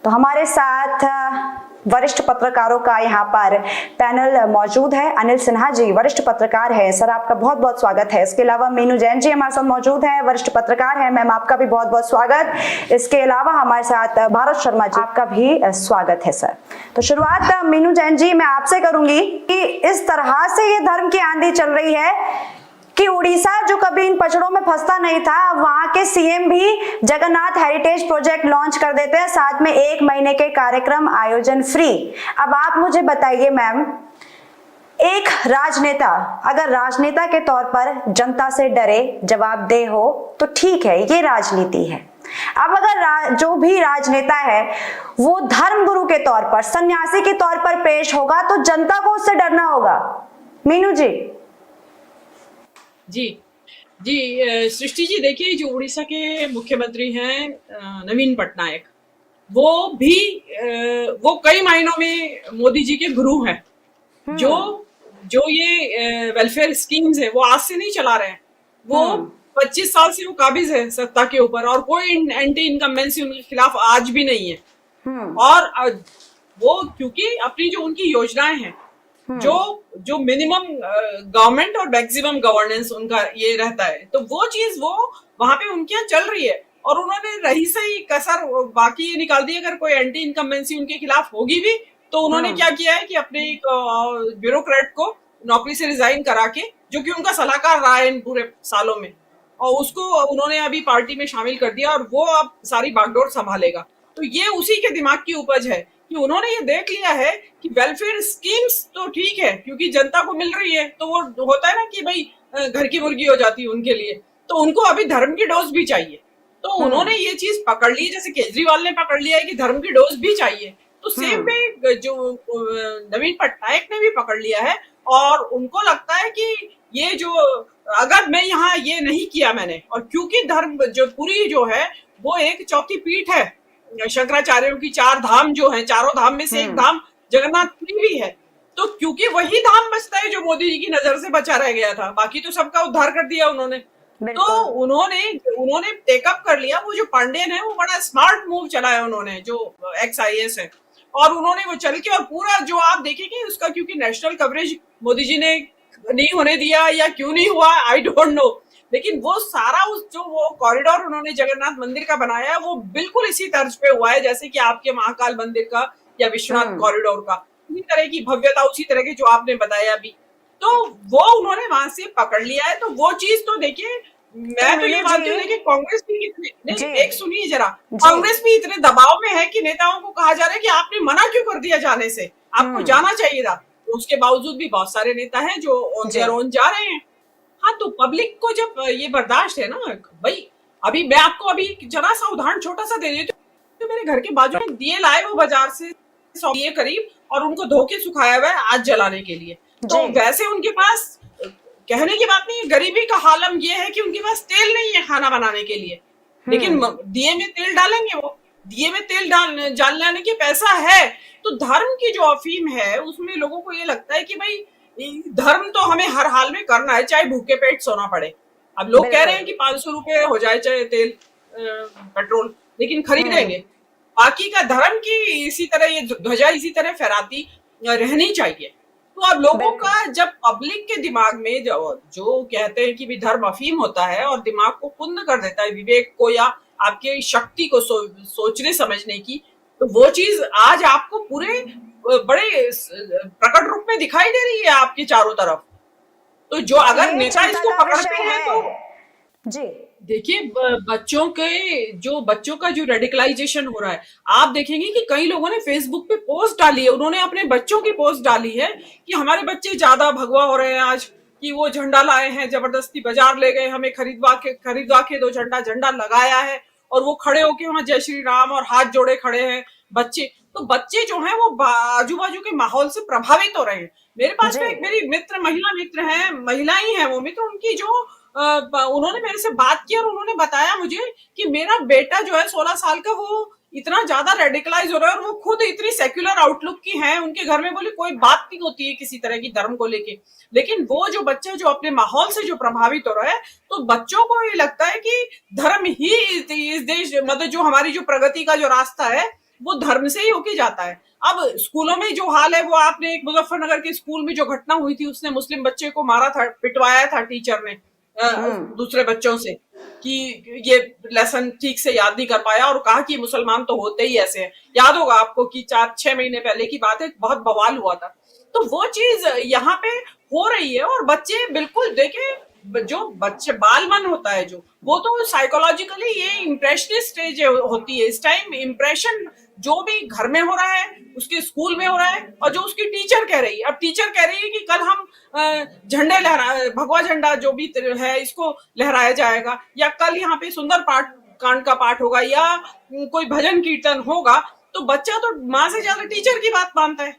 तो हमारे साथ वरिष्ठ पत्रकारों का यहाँ पर पैनल मौजूद है। अनिल सिन्हा जी वरिष्ठ पत्रकार है, सर आपका बहुत बहुत स्वागत है। इसके अलावा मीनू जैन जी हमारे साथ मौजूद है, वरिष्ठ पत्रकार है, मैम आपका भी बहुत बहुत स्वागत। इसके अलावा हमारे साथ भारत शर्मा जी, आपका भी स्वागत है सर। तो शुरुआत मीनू जैन जी मैं आपसे करूंगी कि इस तरह से ये धर्म की आंधी चल रही है कि उड़ीसा जो कभी इन पचड़ों में फंसता नहीं था, वहां के सीएम भी जगन्नाथ हेरिटेज प्रोजेक्ट लॉन्च कर देते हैं, साथ में 1 महीने के कार्यक्रम आयोजन फ्री। अब आप मुझे बताइए मैम, एक राजनेता अगर राजनेता के तौर पर जनता से डरे, जवाबदेह हो तो ठीक है, ये राजनीति है। अब अगर जो भी राजनेता है वो धर्म गुरु के तौर पर, सन्यासी के तौर पर पेश होगा तो जनता को उससे डरना होगा। मीनू जी। जी जी सृष्टि जी, देखिए जो उड़ीसा के मुख्यमंत्री हैं नवीन पटनायक, वो कई मायनों में मोदी जी के गुरु हैं। जो ये वेलफेयर स्कीम्स है वो आज से नहीं चला रहे हैं, वो 25 साल से वो काबिज है सत्ता के ऊपर और कोई एंटी इनकम्बेंसी उनके खिलाफ आज भी नहीं है। और वो क्योंकि अपनी जो उनकी योजनाएं हैं, जो मिनिमम गवर्नमेंट और मैक्सिमम गवर्नेंस उनका ये रहता है, तो वो चीज वो वहां पे उनके यहाँ चल रही है। और उन्होंने रही सही कसर बाकी ये निकाल दी, अगर कोई एंटी इनकम्बेंसी उनके खिलाफ होगी भी तो उन्होंने क्या किया है कि अपने एक ब्यूरोक्रेट को नौकरी से रिजाइन करा के, जो कि उनका सलाहकार रहा है इन पूरे सालों में, और उसको उन्होंने अभी पार्टी में शामिल कर दिया और वो अब सारी बागडोर संभालेगा। तो ये उसी के दिमाग की उपज है कि उन्होंने ये देख लिया है कि वेलफेयर स्कीम्स तो ठीक है क्योंकि जनता को मिल रही है, तो वो होता है ना कि भाई घर की मुर्गी हो जाती है उनके लिए, तो उनको अभी धर्म की डोज भी चाहिए। तो उन्होंने ये चीज पकड़ ली, जैसे केजरीवाल ने पकड़ लिया है कि धर्म की डोज भी चाहिए, तो सेम में जो नवीन पटनायक ने भी पकड़ लिया है। और उनको लगता है कि ये जो अगर मैं यहाँ ये नहीं किया मैंने, और क्योंकि धर्म जो पूरी जो है वो एक चौथी पीठ है शंकराचार्यों की, 4 धाम जो है, चारों धाम में से एक धाम जगन्नाथपुरी भी है, तो क्योंकि वही धाम बचता है जो मोदी जी की नजर से बचा रह गया था, बाकी तो सबका उद्धार कर दिया उन्होंने। तो उन्होंने टेकअप कर लिया। वो जो पांडेयन है वो बड़ा स्मार्ट मूव चला है उन्होंने, जो XIS है, और उन्होंने वो चल के और पूरा जो आप देखेंगे उसका, क्योंकि नेशनल कवरेज मोदी जी ने नहीं होने दिया या क्यों नहीं हुआ आई डोंट नो, लेकिन वो सारा जो वो कॉरिडोर उन्होंने जगन्नाथ मंदिर का बनाया वो बिल्कुल इसी तर्ज पे हुआ है जैसे कि आपके महाकाल मंदिर का या विश्वनाथ कॉरिडोर का, इसी तरह की भव्यता, उसी तरह की जो आपने बताया अभी, तो वो उन्होंने वहां से पकड़ लिया है। तो वो चीज तो देखिए, मैं तो ये मानती हूँ, देखिए कांग्रेस भी कितने, एक सुनिए जरा, कांग्रेस भी इतने दबाव में है कि नेताओं को कहा जा रहा है कि आपने मना क्यों कर दिया जाने से, आपको जाना चाहिए था। तो उसके बावजूद भी बहुत सारे नेता हैं जो ऑन देयर ओन जा रहे हैं। हाँ, तो पब्लिक को जब ये बर्दाश्त है ना भाई, अभी मैं आपको अभी जरा सा उदाहरण छोटा सा दे देती हूँ। तो मेरे घर के बाजू में दिए लाए वो बाजार से 100 दिए करीब, और उनको धो के सुखाया हुआ है आज जलाने के लिए। तो वैसे उनके पास कहने की बात नहीं है, गरीबी का हालम ये है कि उनके पास तेल नहीं है खाना बनाने के लिए, लेकिन दिए में तेल डालेंगे, वो दिए में तेल डालने के पैसा है। तो धर्म की जो अफीम है उसमें लोगों को ये लगता है कि भाई धर्म तो हमें हर हाल में करना है, चाहे भूखे पेट सोना पड़े। अब लोग कह रहे हैं कि 500 रुपए हो जाए चाहे तेल पेट्रोल, लेकिन खरीदेंगे। बाकी का धर्म की इसी तरह ये ध्वजा इसी तरह फहराती रहनी चाहिए। तो अब लोगों का जब पब्लिक के दिमाग में जो कहते हैं कि भी धर्म अफीम होता है और दिमाग को कुंद कर देता है, विवेक को या आपके शक्ति को सोचने समझने की, तो वो चीज आज आपको पूरे बड़े प्रकट रूप में दिखाई दे रही है आपके चारों तरफ। तो जो अगर नेता इसको पकड़ते हैं तो जी देखिए, बच्चों का जो रेडिकलाइजेशन हो रहा है, आप देखेंगे कि कई लोगों ने फेसबुक पे पोस्ट डाली है, उन्होंने अपने बच्चों की पोस्ट डाली है कि हमारे बच्चे ज्यादा भगवा हो रहे हैं आज, कि वो झंडा लाए हैं, जबरदस्ती बाजार ले गए, हमें खरीदवा के दो झंडा लगाया है, और वो खड़े होके वहां जय श्री राम और हाथ जोड़े खड़े हैं बच्चे। तो बच्चे जो हैं वो आजू बाजू के माहौल से प्रभावित हो रहे हैं। मेरे पास में एक मेरी महिला मित्र है, महिला ही है वो मित्र, उनकी जो उन्होंने मेरे से बात की और उन्होंने बताया मुझे कि मेरा बेटा जो है 16 साल का, वो इतना ज्यादा रेडिकलाइज हो रहा है, और वो खुद इतनी सेक्युलर आउटलुक की हैं, उनके घर में बोले कोई बात नहीं होती है किसी तरह की धर्म को लेके, लेकिन वो जो बच्चा जो अपने माहौल से जो प्रभावित हो रहा है, तो बच्चों को ये लगता है कि धर्म ही इस देश, मतलब जो हमारी जो प्रगति का जो रास्ता है वो धर्म से ही होके जाता है। अब स्कूलों में जो हाल है वो आपने एक मुजफ्फरनगर के स्कूल में जो घटना हुई थी, उसने मुस्लिम बच्चे को मारा था, पिटवाया था टीचर ने दूसरे बच्चों से कि ये लेसन ठीक से याद नहीं कर पाया और कहा कि मुसलमान तो होते ही ऐसे हैं। याद होगा आपको कि 4-6 महीने पहले की बात है, बहुत बवाल हुआ था। तो वो चीज यहाँ पे हो रही है और बच्चे बिल्कुल देखे, जो बच्चे बाल मन होता है जो, वो तो साइकोलॉजिकली ये इम्प्रेशनिस्ट स्टेज होती है। इस टाइम इम्प्रेशन जो भी घर में हो रहा है, उसके स्कूल में हो रहा है, और जो उसकी टीचर कह रही है। अब टीचर कह रही है कि कल हम झंडे लहरा, भगवा झंडा जो भी है इसको लहराया जाएगा, या कल यहाँ पे सुंदर पाठ कांड का पाठ होगा, या कोई भजन कीर्तन होगा, तो बच्चा तो माँ से ज्यादा टीचर की बात मानता है।